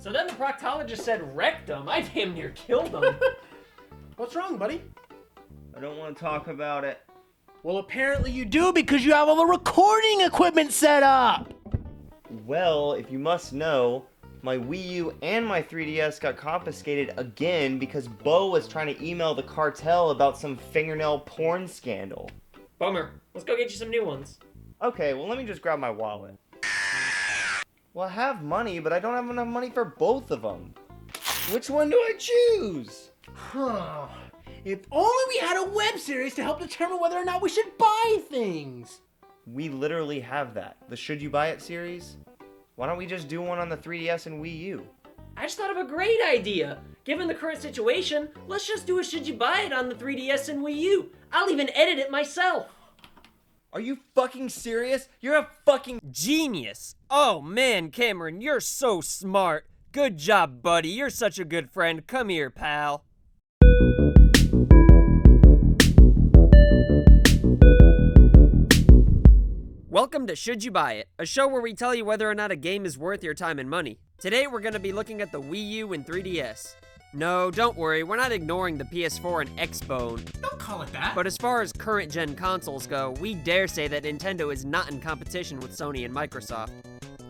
So then the proctologist said rectum. I damn near killed him. What's wrong, buddy? I don't want to talk about it. Well, apparently you do because you have all the recording equipment set up! Well, if you must know, my Wii U and my 3DS got confiscated again because Bo was trying to email the cartel about some fingernail porn scandal. Bummer. Let's go get you some new ones. Okay, well let me just grab my wallet. Well, I have money, but I don't have enough money for both of them. Which one do I choose? Huh. If only we had a web series to help determine whether or not we should buy things. We literally have that. The Should You Buy It series? Why don't we just do one on the 3DS and Wii U? I just thought of a great idea. Given the current situation, let's just do a Should You Buy It on the 3DS and Wii U. I'll even edit it myself. Are you fucking serious? You're a fucking genius. Oh man, Cameron, you're so smart. Good job, buddy. You're such a good friend. Come here, pal. Welcome to Should You Buy It, a show where we tell you whether or not a game is worth your time and money. Today we're going to be looking at the Wii U and 3DS. No, don't worry, we're not ignoring the PS4 and Xbone. Don't call it that. But as far as current-gen consoles go, we dare say that Nintendo is not in competition with Sony and Microsoft.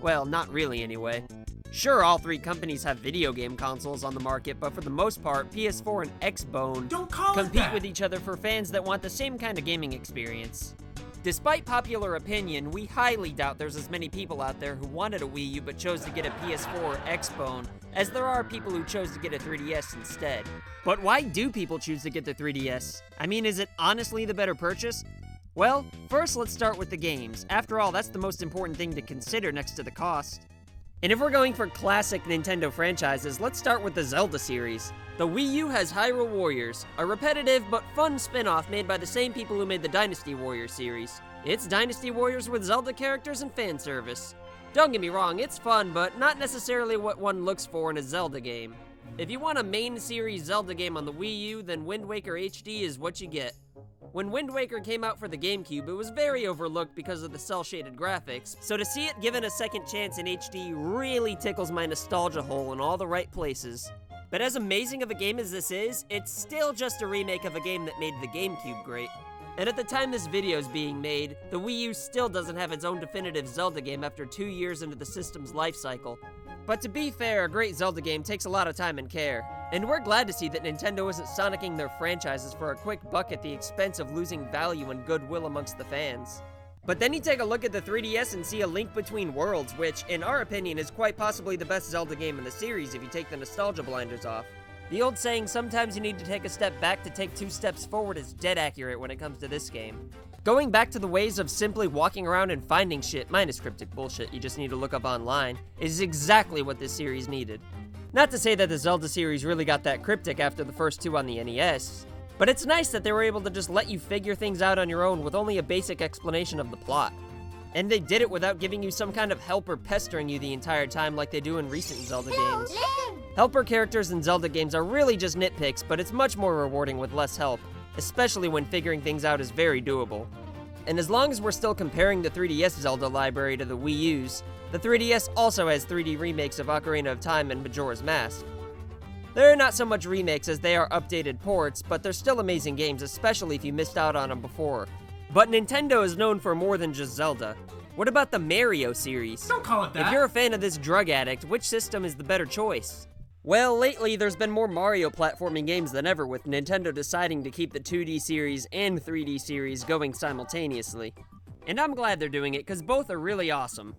Well, not really anyway. Sure, all three companies have video game consoles on the market, but for the most part, PS4 and Xbone compete with each other for fans that want the same kind of gaming experience. Despite popular opinion, we highly doubt there's as many people out there who wanted a Wii U but chose to get a PS4 or Xbone, as there are people who chose to get a 3DS instead. But why do people choose to get the 3DS? I mean, is it honestly the better purchase? Well, first let's start with the games. After all, that's the most important thing to consider next to the cost. And if we're going for classic Nintendo franchises, let's start with the Zelda series. The Wii U has Hyrule Warriors, a repetitive but fun spin-off made by the same people who made the Dynasty Warriors series. It's Dynasty Warriors with Zelda characters and fan service. Don't get me wrong, it's fun, but not necessarily what one looks for in a Zelda game. If you want a main series Zelda game on the Wii U, then Wind Waker HD is what you get. When Wind Waker came out for the GameCube, it was very overlooked because of the cel-shaded graphics, so to see it given a second chance in HD really tickles my nostalgia hole in all the right places. But as amazing of a game as this is, it's still just a remake of a game that made the GameCube great. And at the time this video is being made, the Wii U still doesn't have its own definitive Zelda game after 2 years into the system's life cycle. But to be fair, a great Zelda game takes a lot of time and care. And we're glad to see that Nintendo isn't sonicking their franchises for a quick buck at the expense of losing value and goodwill amongst the fans. But then you take a look at the 3DS and see A Link Between Worlds, which, in our opinion, is quite possibly the best Zelda game in the series if you take the nostalgia blinders off. The old saying, sometimes you need to take a step back to take 2 steps forward, is dead accurate when it comes to this game. Going back to the ways of simply walking around and finding shit, minus cryptic bullshit you just need to look up online, is exactly what this series needed. Not to say that the Zelda series really got that cryptic after the first 2 on the NES, but it's nice that they were able to just let you figure things out on your own with only a basic explanation of the plot. And they did it without giving you some kind of helper pestering you the entire time like they do in recent Zelda games. Helper characters in Zelda games are really just nitpicks, but it's much more rewarding with less help, especially when figuring things out is very doable. And as long as we're still comparing the 3DS Zelda library to the Wii U's, the 3DS also has 3D remakes of Ocarina of Time and Majora's Mask. They're not so much remakes as they are updated ports, but they're still amazing games, especially if you missed out on them before. But Nintendo is known for more than just Zelda. What about the Mario series? Don't call it that. If you're a fan of this drug addict, which system is the better choice? Well, lately there's been more Mario platforming games than ever, with Nintendo deciding to keep the 2D series and 3D series going simultaneously. And I'm glad they're doing it, because both are really awesome.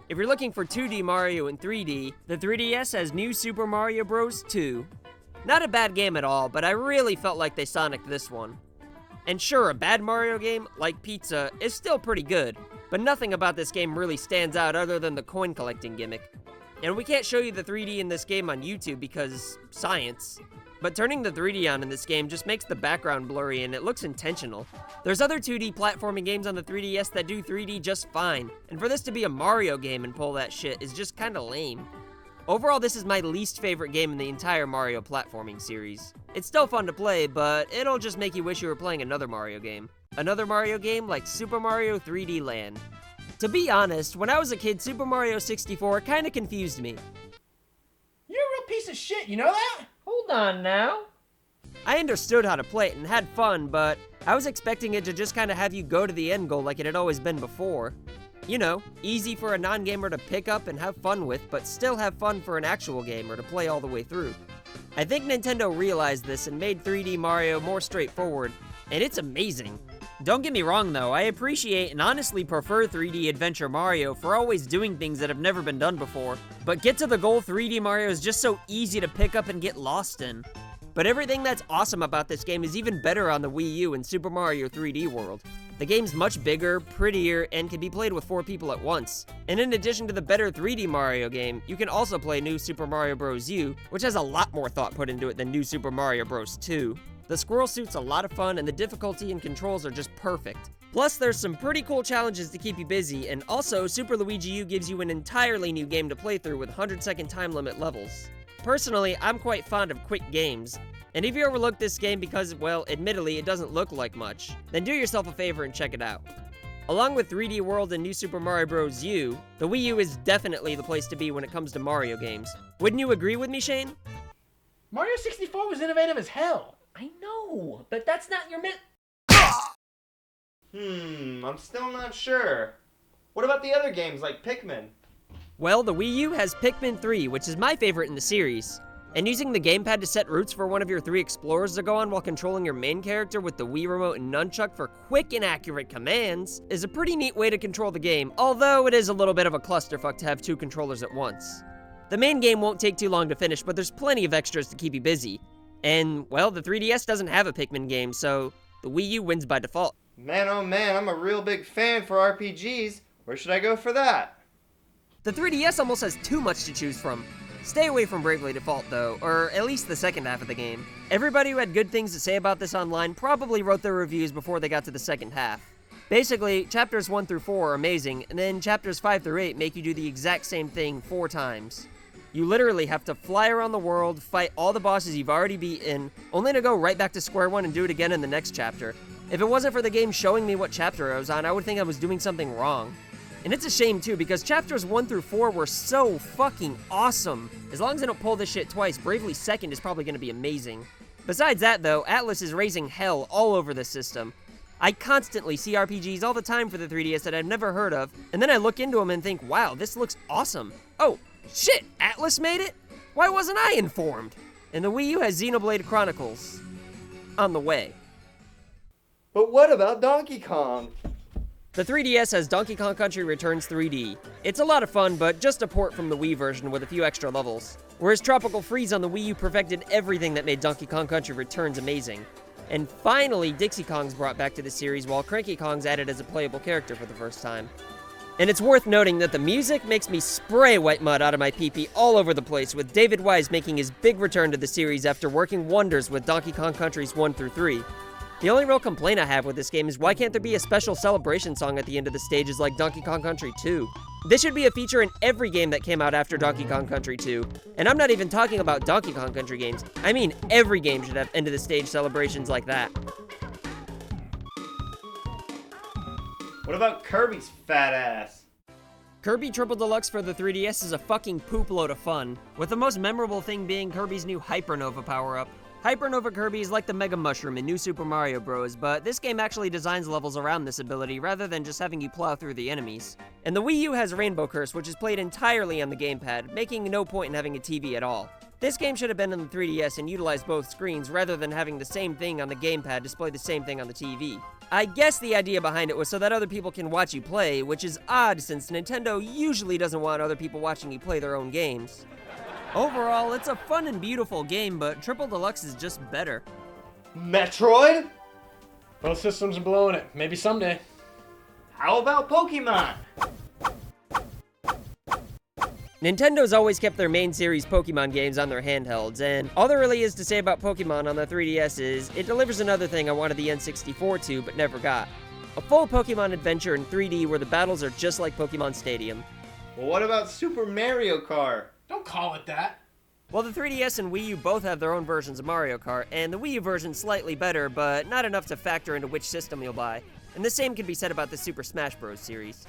If you're looking for 2D Mario and 3D, the 3DS has New Super Mario Bros. 2. Not a bad game at all, but I really felt like they sonicked this one. And sure, a bad Mario game, like Pizza, is still pretty good, but nothing about this game really stands out other than the coin collecting gimmick. And we can't show you the 3D in this game on YouTube because science. But turning the 3D on in this game just makes the background blurry and it looks intentional. There's other 2D platforming games on the 3DS that do 3D just fine, and for this to be a Mario game and pull that shit is just kinda lame. Overall, this is my least favorite game in the entire Mario platforming series. It's still fun to play, but it'll just make you wish you were playing another Mario game. Another Mario game like Super Mario 3D Land. To be honest, when I was a kid, Super Mario 64 kinda confused me. piece of shit, you know that? Hold on now. I understood how to play it and had fun, but I was expecting it to just kind of have you go to the end goal like it had always been before. You know, easy for a non-gamer to pick up and have fun with, but still have fun for an actual gamer to play all the way through. I think Nintendo realized this and made 3D Mario more straightforward, and it's amazing. Don't get me wrong though, I appreciate and honestly prefer 3D Adventure Mario for always doing things that have never been done before, but Get to the Goal 3D Mario is just so easy to pick up and get lost in. But everything that's awesome about this game is even better on the Wii U in Super Mario 3D World. The game's much bigger, prettier, and can be played with 4 people at once. And in addition to the better 3D Mario game, you can also play New Super Mario Bros. U, which has a lot more thought put into it than New Super Mario Bros. 2. The squirrel suit's a lot of fun, and the difficulty and controls are just perfect. Plus, there's some pretty cool challenges to keep you busy, and also, Super Luigi U gives you an entirely new game to play through with 100-second time limit levels. Personally, I'm quite fond of quick games, and if you overlook this game because, well, admittedly, it doesn't look like much, then do yourself a favor and check it out. Along with 3D World and New Super Mario Bros. U, the Wii U is definitely the place to be when it comes to Mario games. Wouldn't you agree with me, Shane? Mario 64 was innovative as hell. I know, but that's not your I'm still not sure. What about the other games like Pikmin? Well, the Wii U has Pikmin 3, which is my favorite in the series. And using the gamepad to set routes for one of your 3 explorers to go on while controlling your main character with the Wii Remote and Nunchuck for quick and accurate commands is a pretty neat way to control the game, although it is a little bit of a clusterfuck to have 2 controllers at once. The main game won't take too long to finish, but there's plenty of extras to keep you busy. And, well, the 3DS doesn't have a Pikmin game, so the Wii U wins by default. Man, oh man, I'm a real big fan for RPGs. Where should I go for that? The 3DS almost has too much to choose from. Stay away from Bravely Default, though, or at least the second half of the game. Everybody who had good things to say about this online probably wrote their reviews before they got to the second half. Basically, chapters 1 through 4 are amazing, and then chapters 5 through 8 make you do the exact same thing 4 times. You literally have to fly around the world, fight all the bosses you've already beaten, only to go right back to square one and do it again in the next chapter. If it wasn't for the game showing me what chapter I was on, I would think I was doing something wrong. And it's a shame too, because chapters 1 through 4 were so fucking awesome. As long as I don't pull this shit twice, Bravely Second is probably gonna be amazing. Besides that though, Atlus is raising hell all over this system. I constantly see RPGs all the time for the 3DS that I've never heard of, and then I look into them and think, wow, this looks awesome. Oh, shit, Atlus made it? Why wasn't I informed? And the Wii U has Xenoblade Chronicles on the way. But what about Donkey Kong? The 3DS has Donkey Kong Country Returns 3D. It's a lot of fun, but just a port from the Wii version with a few extra levels. Whereas Tropical Freeze on the Wii U perfected everything that made Donkey Kong Country Returns amazing. And finally, Dixie Kong's brought back to the series, while Cranky Kong's added as a playable character for the first time. And it's worth noting that the music makes me spray white mud out of my pee-pee all over the place, with David Wise making his big return to the series after working wonders with Donkey Kong Countries 1 through 3. The only real complaint I have with this game is why can't there be a special celebration song at the end of the stages like Donkey Kong Country 2? This should be a feature in every game that came out after Donkey Kong Country 2. And I'm not even talking about Donkey Kong Country games. I mean every game should have end of the stage celebrations like that. What about Kirby's fat ass? Kirby Triple Deluxe for the 3DS is a fucking poop load of fun, with the most memorable thing being Kirby's new Hypernova power-up. Hypernova Kirby is like the Mega Mushroom in New Super Mario Bros., but this game actually designs levels around this ability rather than just having you plow through the enemies. And the Wii U has Rainbow Curse, which is played entirely on the gamepad, making no point in having a TV at all. This game should have been on the 3DS and utilized both screens rather than having the same thing on the gamepad display the same thing on the TV. I guess the idea behind it was so that other people can watch you play, which is odd since Nintendo usually doesn't want other people watching you play their own games. Overall, it's a fun and beautiful game, but Triple Deluxe is just better. Metroid? Both systems are blowing it. Maybe someday. How about Pokemon? Nintendo's always kept their main series Pokemon games on their handhelds, and all there really is to say about Pokemon on the 3DS is, it delivers another thing I wanted the N64 to, but never got. A full Pokemon adventure in 3D where the battles are just like Pokemon Stadium. Well, what about Super Mario Kart? Don't call it that. Well, the 3DS and Wii U both have their own versions of Mario Kart, and the Wii U version's slightly better, but not enough to factor into which system you'll buy. And the same can be said about the Super Smash Bros. Series.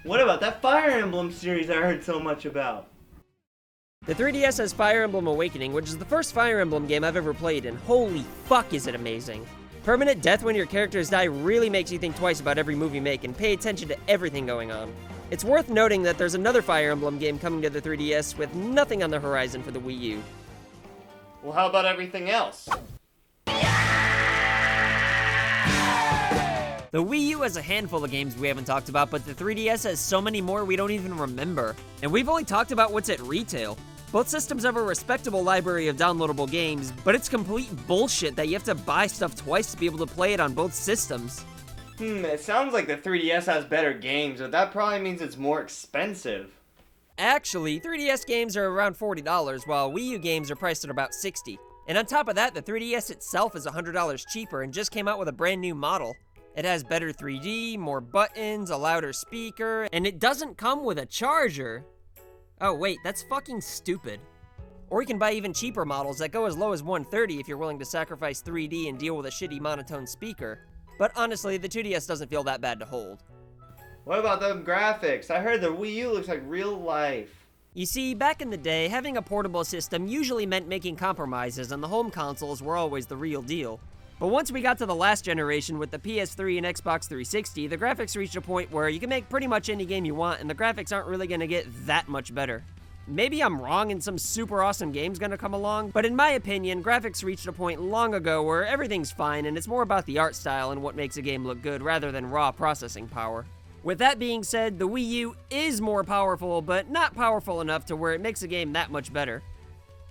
What about that Fire Emblem series I heard so much about? The 3DS has Fire Emblem Awakening, which is the first Fire Emblem game I've ever played, and holy fuck is it amazing. Permanent death when your characters die really makes you think twice about every move you make and pay attention to everything going on. It's worth noting that there's another Fire Emblem game coming to the 3DS with nothing on the horizon for the Wii U. Well, how about everything else? The Wii U has a handful of games we haven't talked about, but the 3DS has so many more we don't even remember. And we've only talked about what's at retail. Both systems have a respectable library of downloadable games, but it's complete bullshit that you have to buy stuff twice to be able to play it on both systems. It sounds like the 3DS has better games, but that probably means it's more expensive. Actually, 3DS games are around $40, while Wii U games are priced at about $60. And on top of that, the 3DS itself is $100 cheaper and just came out with a brand new model. It has better 3D, more buttons, a louder speaker, and it doesn't come with a charger. Oh wait, that's fucking stupid. Or you can buy even cheaper models that go as low as $130 if you're willing to sacrifice 3D and deal with a shitty monotone speaker. But honestly, the 2DS doesn't feel that bad to hold. What about the graphics? I heard the Wii U looks like real life. You see, back in the day, having a portable system usually meant making compromises, and the home consoles were always the real deal. But once we got to the last generation with the PS3 and Xbox 360, the graphics reached a point where you can make pretty much any game you want, and the graphics aren't really gonna get that much better. Maybe I'm wrong and some super awesome game's gonna come along, but in my opinion, graphics reached a point long ago where everything's fine and it's more about the art style and what makes a game look good rather than raw processing power. With that being said, the Wii U is more powerful, but not powerful enough to where it makes a game that much better.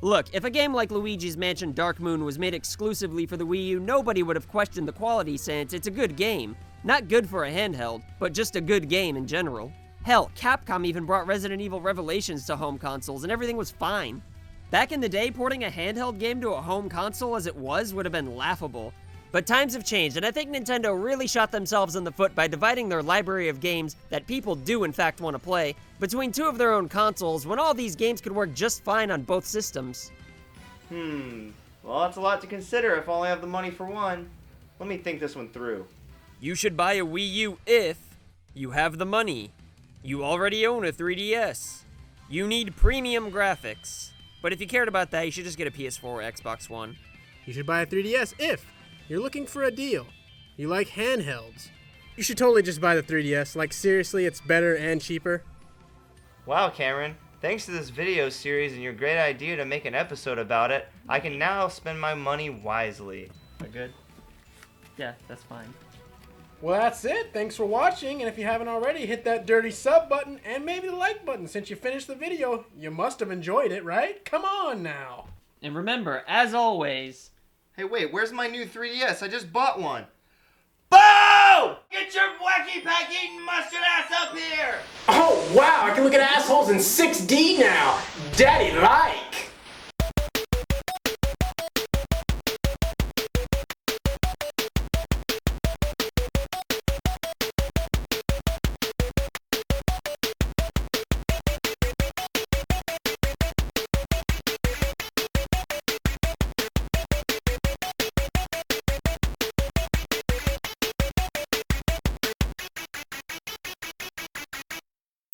Look, if a game like Luigi's Mansion Dark Moon was made exclusively for the Wii U, nobody would have questioned the quality since it's a good game. Not good for a handheld, but just a good game in general. Hell, Capcom even brought Resident Evil Revelations to home consoles and everything was fine. Back in the day, porting a handheld game to a home console as it was would have been laughable. But times have changed, and I think Nintendo really shot themselves in the foot by dividing their library of games that people do in fact want to play between two of their own consoles when all these games could work just fine on both systems. Well, that's a lot to consider if I only have the money for one. Let me think this one through. You should buy a Wii U if you have the money. You already own a 3DS. You need premium graphics. But if you cared about that, you should just get a PS4 or Xbox One. You should buy a 3DS if you're looking for a deal. You like handhelds. You should totally just buy the 3DS. Like, seriously, it's better and cheaper. Wow, Cameron. Thanks to this video series and your great idea to make an episode about it, I can now spend my money wisely. Am I good? Yeah, that's fine. Well, that's it. Thanks for watching. And if you haven't already, hit that dirty sub button and maybe the like button. Since you finished the video, you must have enjoyed it, right? Come on now. And remember, as always, Hey, wait, where's my new 3DS? I just bought one. Bo! Get your wacky pack eating mustard ass up here! Oh, wow. I can look at assholes in 6D now. Daddy like.